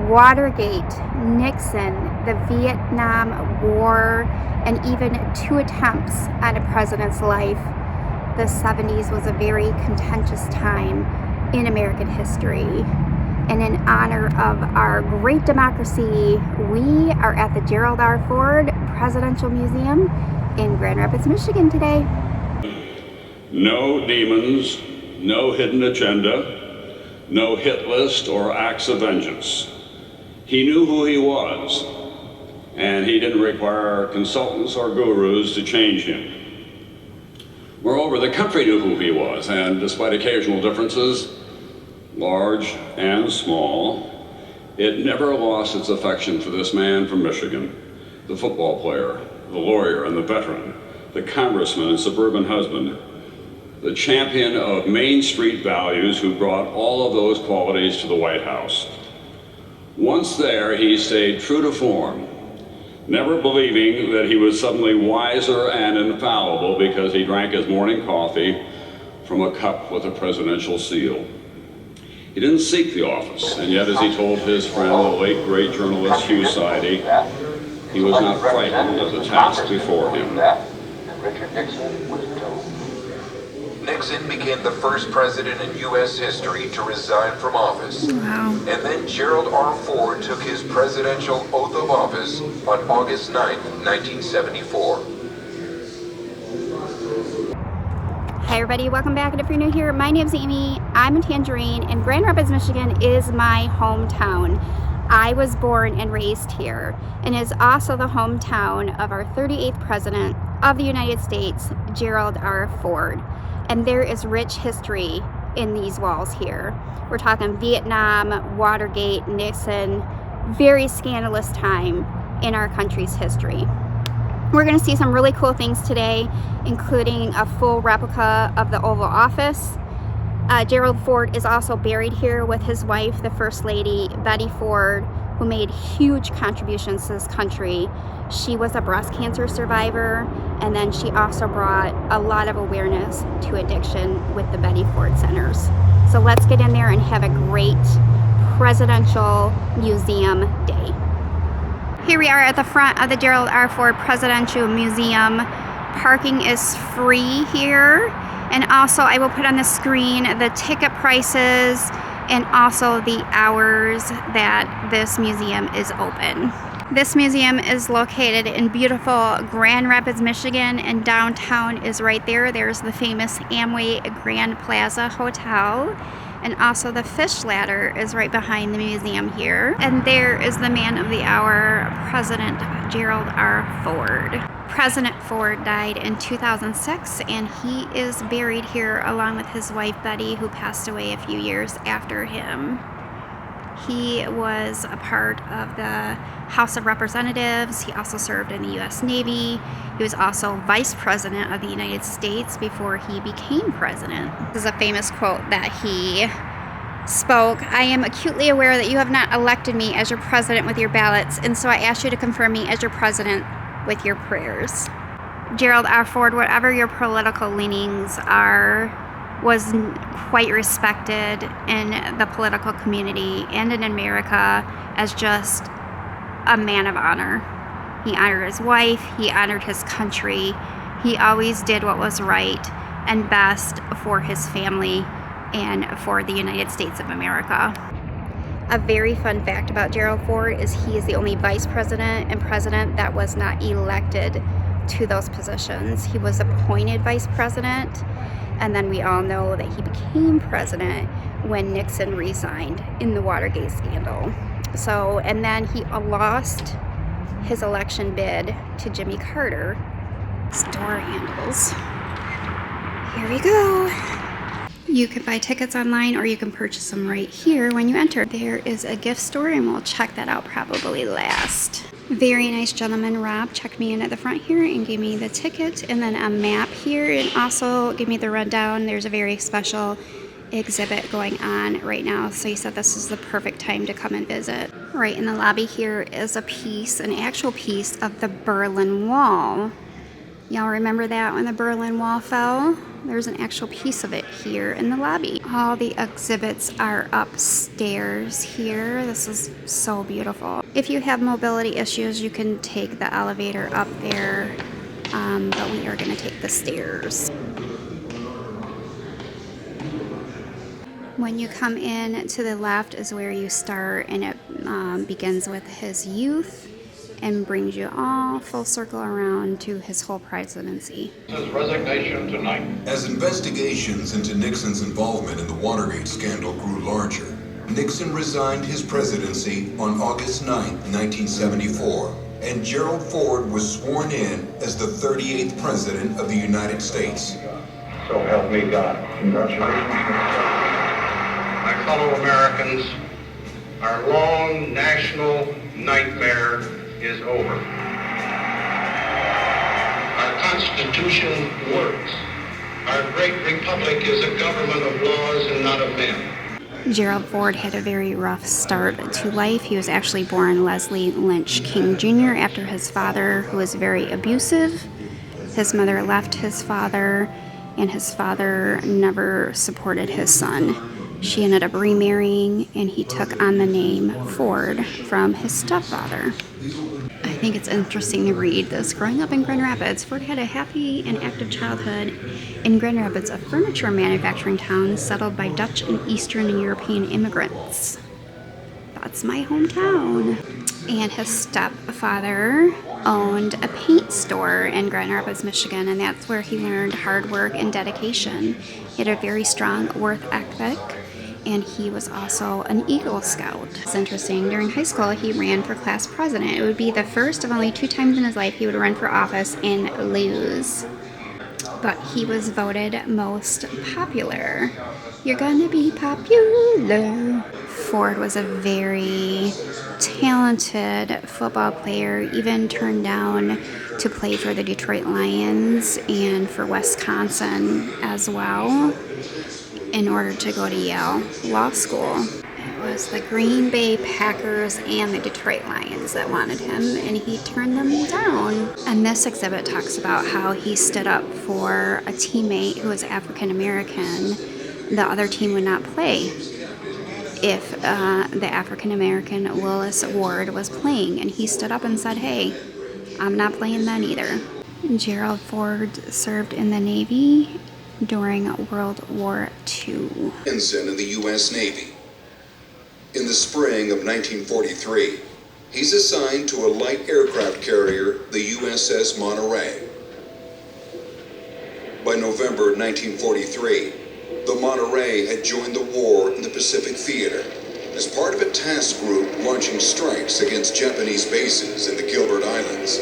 Watergate, Nixon, the Vietnam War, and even 2 attempts on a president's life. The 70s was a very contentious time in American history. And in honor of our great democracy, we are at the Gerald R. Ford Presidential Museum in Grand Rapids, Michigan today. No demons, no hidden agenda, no hit list or acts of vengeance. He knew who he was, and he didn't require consultants or gurus to change him. Moreover, the country knew who he was, and despite occasional differences, large and small, it never lost its affection for this man from Michigan, the football player, the lawyer and the veteran, the congressman and suburban husband, the champion of Main Street values who brought all of those qualities to the White House. Once there, he stayed true to form, never believing that he was suddenly wiser and infallible because he drank his morning coffee from a cup with a presidential seal. He didn't seek the office, and yet, as he told his friend, the late great journalist Hugh Sidey, he was not frightened of the task before him. Nixon became the first president in U.S. history to resign from office. Wow. And then Gerald R. Ford took his presidential oath of office on August 9, 1974. Hi everybody, welcome back. And if you're new here, my name's Amy. I'm in Tangerine, and Grand Rapids, Michigan is my hometown. I was born and raised here, and is also the hometown of our 38th president of the United States, Gerald R. Ford. And there is rich history in these walls here. We're talking Vietnam, Watergate, Nixon, very scandalous time in our country's history. We're going to see some really cool things today, including a full replica of the Oval Office. Gerald Ford is also buried here with his wife, the First Lady, Betty Ford, who made huge contributions to this country. She was a breast cancer survivor, and then she also brought a lot of awareness to addiction with the Betty Ford Centers. So let's get in there and have a great presidential museum day. Here we are at the front of the Gerald R. Ford Presidential Museum. Parking is free here. And also I will put on the screen the ticket prices and also the hours that this museum is open. This museum is located in beautiful Grand Rapids, Michigan, and downtown is right there. There's the famous Amway Grand Plaza Hotel. And also the fish ladder is right behind the museum here. And there is the man of the hour, President Gerald R. Ford. President Ford died in 2006, and he is buried here along with his wife Betty, who passed away a few years after him. He was a part of the House of Representatives. He also served in the U.S. Navy. He was also Vice President of the United States before he became president. This is a famous quote that he spoke. "I am acutely aware that you have not elected me as your president with your ballots, and so I ask you to confirm me as your president with your prayers." Gerald R. Ford, whatever your political leanings are, was quite respected in the political community and in America as just a man of honor. He honored his wife, he honored his country, he always did what was right and best for his family and for the United States of America. A very fun fact about Gerald Ford is he is the only vice president and president that was not elected to those positions. He was appointed vice president, and then we all know that he became president when Nixon resigned in the Watergate scandal. So, and then he lost his election bid to Jimmy Carter. Store handles. Here we go. You can buy tickets online, or you can purchase them right here when you enter. There is a gift store, and we'll check that out probably last. Very nice gentleman, Rob, checked me in at the front here and gave me the ticket and then a map here, and also gave me the rundown. There's a very special exhibit going on right now, so he said this is the perfect time to come and visit. Right in the lobby here is a piece, an actual piece of the Berlin Wall. Y'all remember that when the Berlin Wall fell? There's an actual piece of it here in the lobby. All the exhibits are upstairs here. This is so beautiful. If you have mobility issues, you can take the elevator up there, but we are going to take the stairs. When you come in to the left is where you start, and it begins with his youth and brings you all full circle around to his whole presidency. His resignation tonight. As investigations into Nixon's involvement in the Watergate scandal grew larger, Nixon resigned his presidency on August 9, 1974, and Gerald Ford was sworn in as the 38th President of the United States. So help me God. Congratulations. My fellow Americans, our long national nightmare is over. Our Constitution works. Our great republic is a government of laws and not of men. Gerald Ford had a very rough start to life. He was actually born Leslie Lynch King Jr. after his father, who was very abusive. His mother left his father, and his father never supported his son. She ended up remarrying, and he took on the name Ford from his stepfather. I think it's interesting to read this. Growing up in Grand Rapids, Ford had a happy and active childhood in Grand Rapids, a furniture manufacturing town settled by Dutch and Eastern European immigrants. That's my hometown. And his stepfather owned a paint store in Grand Rapids, Michigan, and that's where he learned hard work and dedication. He had a very strong work ethic, and he was also an Eagle Scout. It's interesting, during high school he ran for class president. It would be the first of only 2 times in his life he would run for office and lose. But he was voted most popular. You're gonna be popular. Ford was a very talented football player, even turned down to play for the Detroit Lions and for Wisconsin as well, in order to go to Yale Law School. It was the Green Bay Packers and the Detroit Lions that wanted him, and he turned them down. And this exhibit talks about how he stood up for a teammate who was African American. The other team would not play if the African American Willis Ward was playing, and he stood up and said, "Hey, I'm not playing then either." Gerald Ford served in the Navy during World War II. Nixon in the U.S. Navy. In the spring of 1943, he's assigned to a light aircraft carrier, the USS Monterey. By November 1943, the Monterey had joined the war in the Pacific Theater as part of a task group launching strikes against Japanese bases in the Gilbert Islands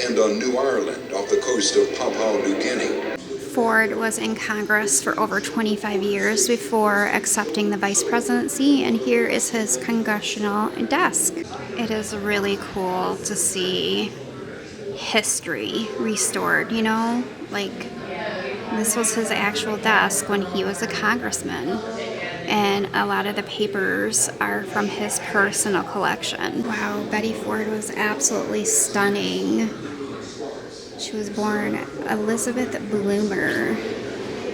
and on New Ireland off the coast of Papua New Guinea. Ford was in Congress for over 25 years before accepting the vice presidency, and here is his congressional desk. It is really cool to see history restored, you know? Like, this was his actual desk when he was a congressman, and a lot of the papers are from his personal collection. Wow, Betty Ford was absolutely stunning. She was born Elizabeth Bloomer,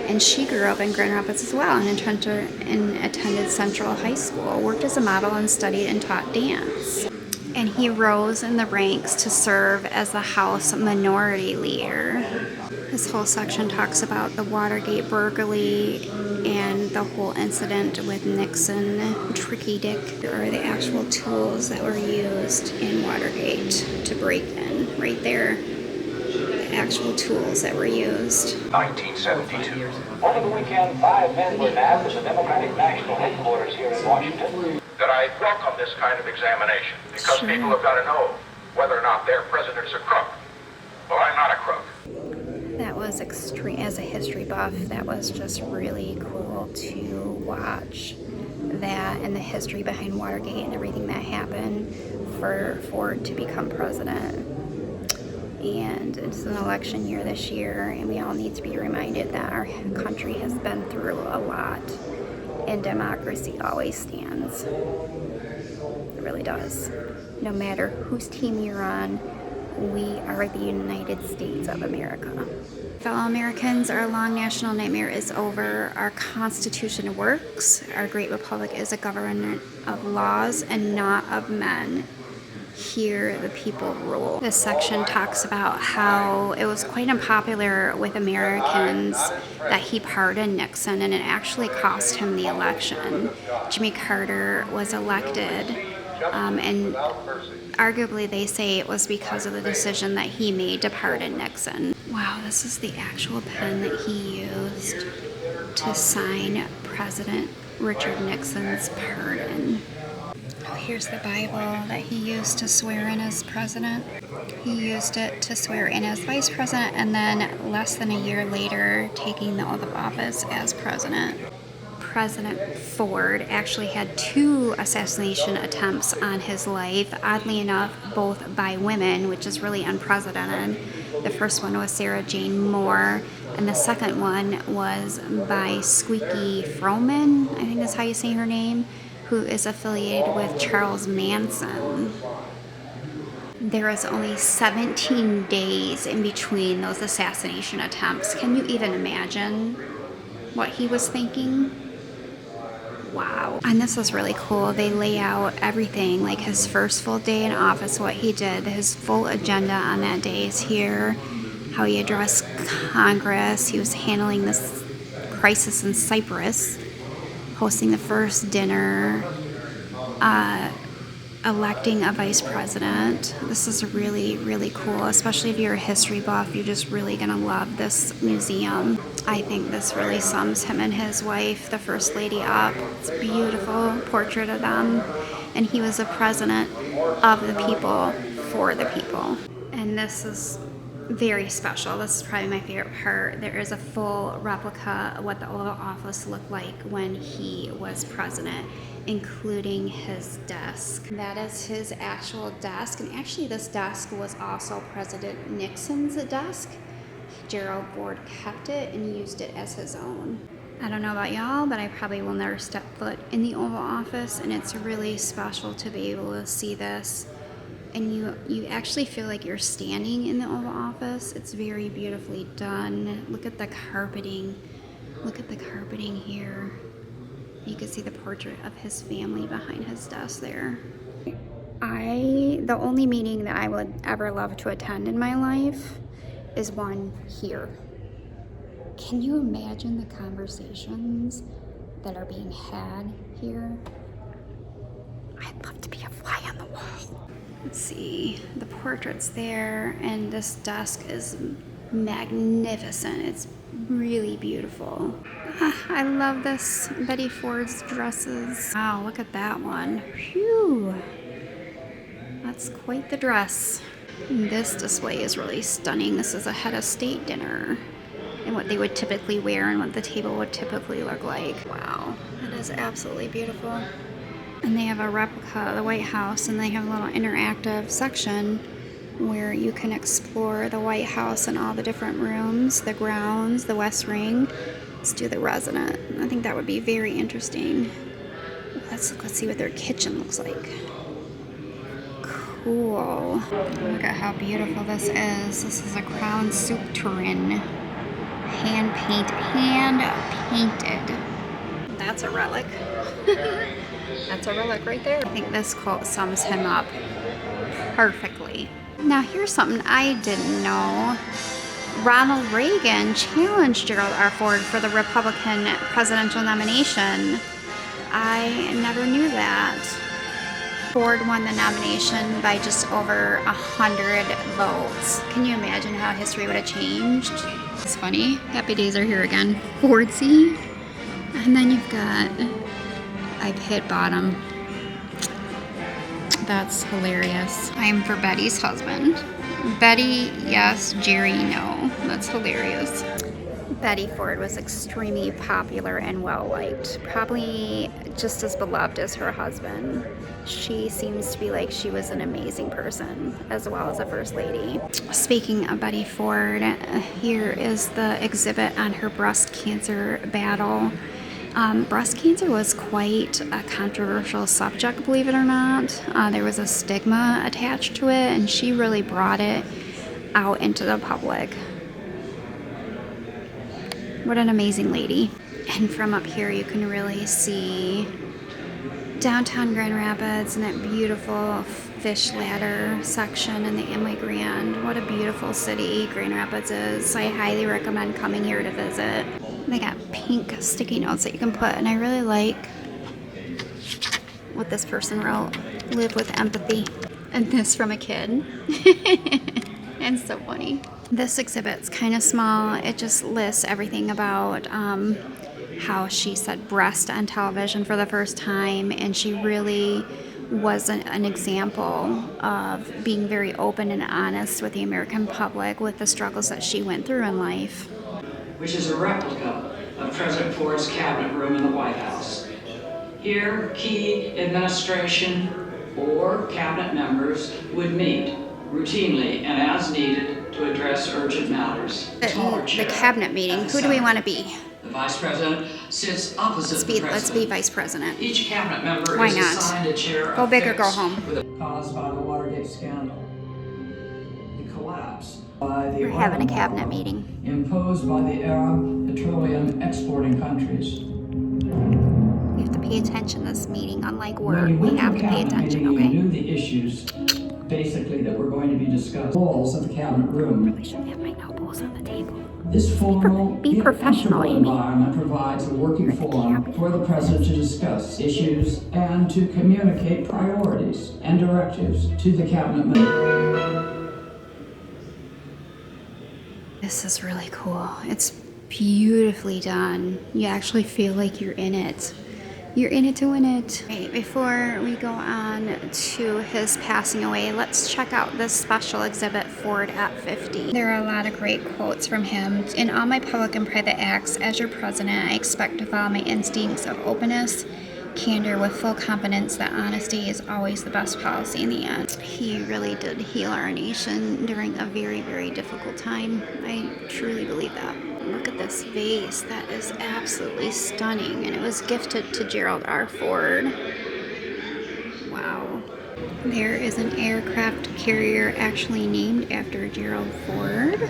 and she grew up in Grand Rapids as well, and attended Central High School, worked as a model, and studied and taught dance. And he rose in the ranks to serve as the House Minority Leader. This whole section talks about the Watergate burglary and the whole incident with Nixon. Tricky Dick are the actual tools that were used in Watergate to break in, right there. Actual tools that were used. 1972. Over the weekend, 5 men were nabbed at the Democratic National Headquarters here in Washington. That I welcome this kind of examination because Sure. people have got to know whether or not their president's a crook. Well, I'm not a crook. That was extreme. As a history buff, that was just really cool to watch. That and the history behind Watergate and everything that happened for Ford to become president. And it's an election year this year, and we all need to be reminded that our country has been through a lot, and democracy always stands. It really does. No matter whose team you're on, we are the United States of America. Fellow Americans, our long national nightmare is over. Our Constitution works. Our great republic is a government of laws and not of men. Here the people rule. This section talks about how it was quite unpopular with Americans that he pardoned Nixon, and it actually cost him the election. Jimmy Carter was elected, and arguably they say it was because of the decision that he made to pardon Nixon. Wow, this is the actual pen that he used to sign President Richard Nixon's pardon. Oh, here's the Bible that he used to swear in as president. He used it to swear in as vice president, and then less than a year later, taking the oath of office as president. President Ford actually had 2 assassination attempts on his life, oddly enough, both by women, which is really unprecedented. The first one was Sarah Jane Moore, and the second one was by Squeaky Froman, I think that's how you say her name, who is affiliated with Charles Manson. There was only 17 days in between those assassination attempts. Can you even imagine what he was thinking? Wow. And this is really cool. They lay out everything, like his first full day in office, what he did, his full agenda on that day is here, how he addressed Congress. He was handling this crisis in Cyprus, hosting the first dinner, electing a vice president. This is really, really cool, especially if you're a history buff. You're just really gonna love this museum. I think this really sums him and his wife, the First Lady, up. It's a beautiful portrait of them. And he was a president of the people, for the people. And this is very special. This is probably my favorite part. There is a full replica of what the Oval Office looked like when he was president, including his desk. That is his actual desk, and actually this desk was also President Nixon's desk. Gerald R kept it and used it as his own. I don't know about y'all, but I probably will never step foot in the Oval Office, and it's really special to be able to see this. And you actually feel like you're standing in the Oval Office. It's very beautifully done. Look at the carpeting. Look at the carpeting here. You can see the portrait of his family behind his desk there. The only meeting that I would ever love to attend in my life is one here. Can you imagine the conversations that are being had here? I'd love to be a fly on the wall. Let's see, the portrait's there, and this desk is magnificent. It's really beautiful. I love this, Betty Ford's dresses. Wow, look at that one. Phew. That's quite the dress. And this display is really stunning. This is a head of state dinner, and what they would typically wear and what the table would typically look like. Wow, that is absolutely beautiful. And they have a replica of the White House, and they have a little interactive section where you can explore the White House and all the different rooms, the grounds, the West Wing. Let's do the resident. I think that would be very interesting. Let's see what their kitchen looks like. Cool. Look at how beautiful this is. This is a crown soup tureen. Hand painted. That's a relic. That's a relic right there. I think this quote sums him up perfectly. Now here's something I didn't know. Ronald Reagan challenged Gerald R. Ford for the Republican presidential nomination. I never knew that. Ford won the nomination by just over 100 votes. Can you imagine how history would have changed? It's funny. Happy days are here again. Fordsy. And then you've got I've hit bottom. That's hilarious. I'm for Betty's husband. Betty, yes. Jerry, no. That's hilarious. Betty Ford was extremely popular and well-liked. Probably just as beloved as her husband. She seems to be like she was an amazing person, as well as a first lady. Speaking of Betty Ford, here is the exhibit on her breast cancer battle. Breast cancer was quite a controversial subject, believe it or not. There was a stigma attached to it, and she really brought it out into the public. What an amazing lady. And from up here you can really see downtown Grand Rapids and that beautiful fish ladder section in the Amway Grand. What a beautiful city Grand Rapids is. I highly recommend coming here to visit. They got pink sticky notes that you can put, and I really like what this person wrote. Live with empathy. And this from a kid. And so funny. This exhibit's kind of small. It just lists everything about how she said breast on television for the first time, and she really was an example of being very open and honest with the American public with the struggles that she went through in life. Which is a replica of President Ford's cabinet room in the White House. Here, key administration or cabinet members would meet routinely and as needed to address urgent matters. The cabinet meeting, who do we want to be? The vice president sits opposite the president. Let's be vice president. Each cabinet member Why is not? assigned a chair. Go big or go home. Caused by the Watergate scandal. The collapse by the We're having a cabinet meeting. imposed by the Arab petroleum exporting countries. We have to pay attention to this meeting, unlike work. When you We went have to to the pay cabinet attention, meeting, okay? you knew the issues, basically, that were going to be discussed. Walls of the cabinet room. I shouldn't have my elbows on the table. This formal, Be professional, comfortable Amy. environment provides a working forum for the president to discuss issues and to communicate priorities and directives to the cabinet members. This is really cool. It's beautifully done. You actually feel like you're in it. You're in it to win it. Okay, before we go on to his passing away, let's check out this special exhibit, Ford at 50. There are a lot of great quotes from him. In all my public and private acts as your president, I expect to follow my instincts of openness, candor, with full confidence that honesty is always the best policy in the end. He really did heal our nation during a very, very difficult time. I truly believe that. Look at this vase. That is absolutely stunning, and it was gifted to Gerald R. Ford. Wow. There is an aircraft carrier actually named after Gerald Ford.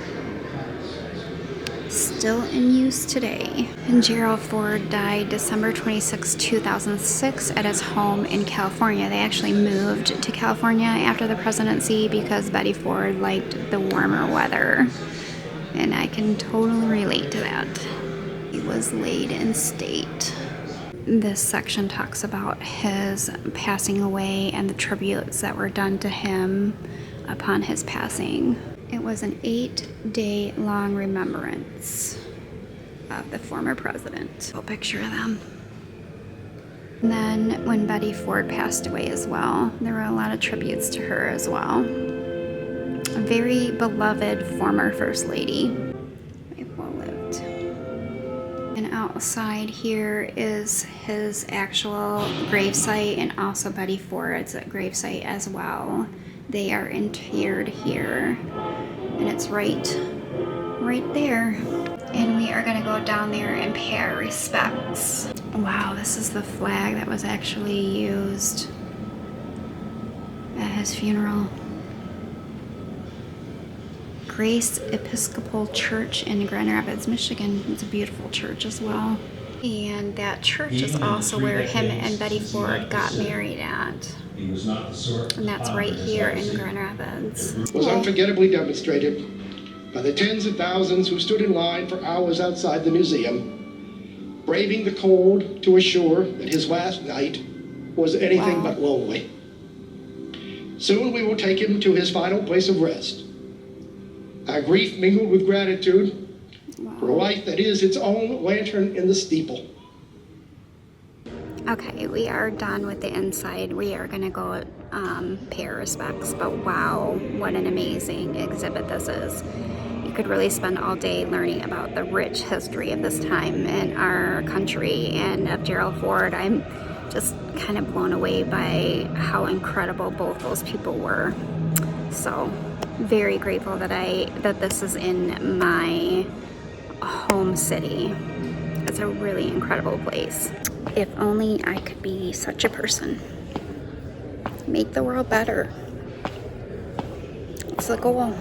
Still in use today. And Gerald Ford died December 26, 2006 at his home in California. They actually moved to California after the presidency because Betty Ford liked the warmer weather. And I can totally relate to that. He was laid in state. This section talks about his passing away and the tributes that were done to him upon his passing. It was an 8-day long remembrance of the former president. A picture of them. And then when Betty Ford passed away as well, there were a lot of tributes to her as well. A very beloved former First Lady. Well lived. And outside here is his actual gravesite and also Betty Ford's gravesite as well. They are interred here. And it's right there. And we are gonna go down there and pay our respects. Wow, this is the flag that was actually used at his funeral. Grace Episcopal Church in Grand Rapids, Michigan. It's a beautiful church as well. And that church is also where him and Betty Ford got married at. And that's right here in Grand Rapids. Was unforgettably demonstrated by the tens of thousands who stood in line for hours outside the museum, braving the cold to assure that his last night was anything but lonely. Soon we will take him to his final place of rest. Our grief mingled with gratitude for a life that is its own lantern in the steeple. Okay, we are done with the inside. We are gonna go pay our respects, but wow, what an amazing exhibit this is. You could really spend all day learning about the rich history of this time in our country and of Gerald Ford. I'm just kind of blown away by how incredible both those people were. So very grateful that this is in my home city. It's a really incredible place. If only I could be such a person. Make the world better. It's the goal.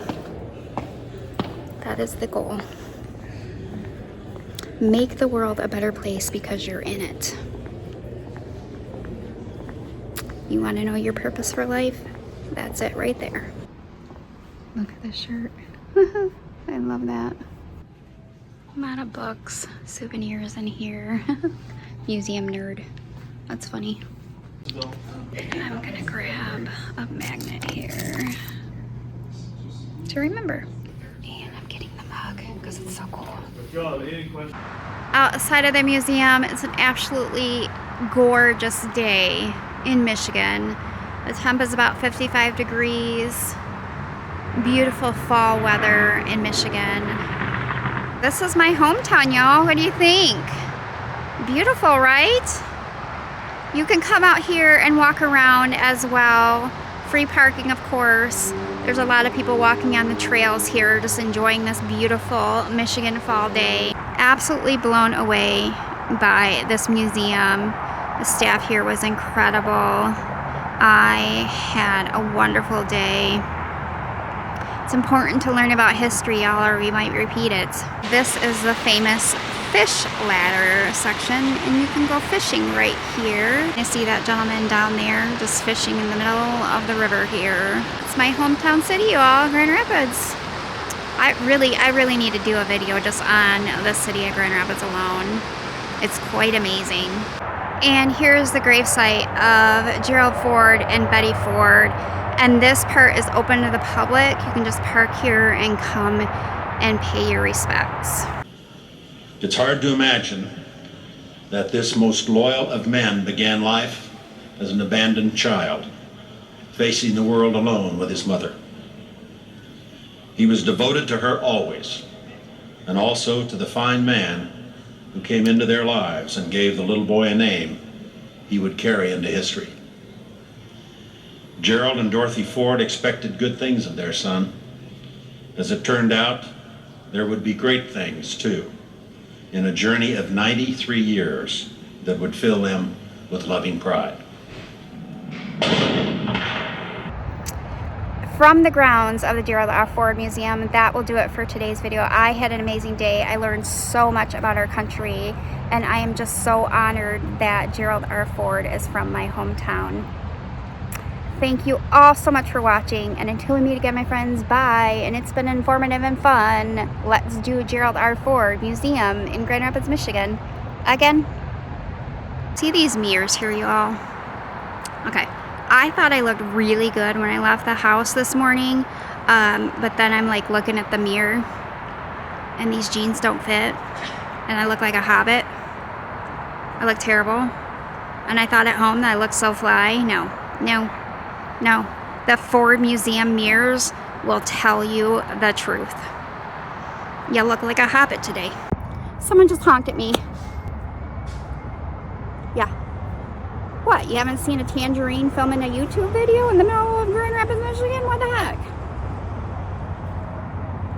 That is the goal. Make the world a better place because you're in it. You want to know your purpose for life? That's it right there. Look at this shirt. I love that. A lot of books, souvenirs in here. Museum nerd. That's funny. I'm gonna grab a magnet here to remember. And I'm getting the mug because it's so cool. Outside of the museum, it's an absolutely gorgeous day in Michigan. The temp is about 55 degrees. Beautiful fall weather in Michigan. This is my hometown, y'all. What do you think? Beautiful, right? You can come out here and walk around as well. Free parking, of course. There's a lot of people walking on the trails here, just enjoying this beautiful Michigan fall day. Absolutely blown away by this museum. The staff here was incredible. I had a wonderful day. It's important to learn about history, y'all, or we might repeat it. This is the famous fish ladder section, and you can go fishing right here. I see that gentleman down there just fishing in the middle of the river here. It's my hometown city, y'all, Grand Rapids. I really need to do a video just on the city of Grand Rapids alone. It's quite amazing. And here's the gravesite of Gerald Ford and Betty Ford. And this part is open to the public. You can just park here and come and pay your respects. It's hard to imagine that this most loyal of men began life as an abandoned child, facing the world alone with his mother. He was devoted to her always, and also to the fine man who came into their lives and gave the little boy a name he would carry into history. Gerald and Dorothy Ford expected good things of their son. As it turned out, there would be great things too, in a journey of 93 years that would fill them with loving pride. From the grounds of the Gerald R. Ford Museum, that will do it for today's video. I had an amazing day. I learned so much about our country, and I am just so honored that Gerald R. Ford is from my hometown. Thank you all so much for watching, and until we meet again, my friends, bye. And it's been informative and fun. Let's do Gerald R. Ford Museum in Grand Rapids, Michigan again. See these mirrors here, you all? Okay, I thought I looked really good when I left the house this morning, but then I'm like looking at the mirror and these jeans don't fit and I look like a hobbit. I look terrible. And I thought at home that I looked so fly. No. The Ford Museum mirrors will tell you the truth. You look like a hobbit today. Someone just honked at me. Yeah. What, you haven't seen a Tangerine filming a YouTube video in the middle of Grand Rapids, Michigan? What the heck?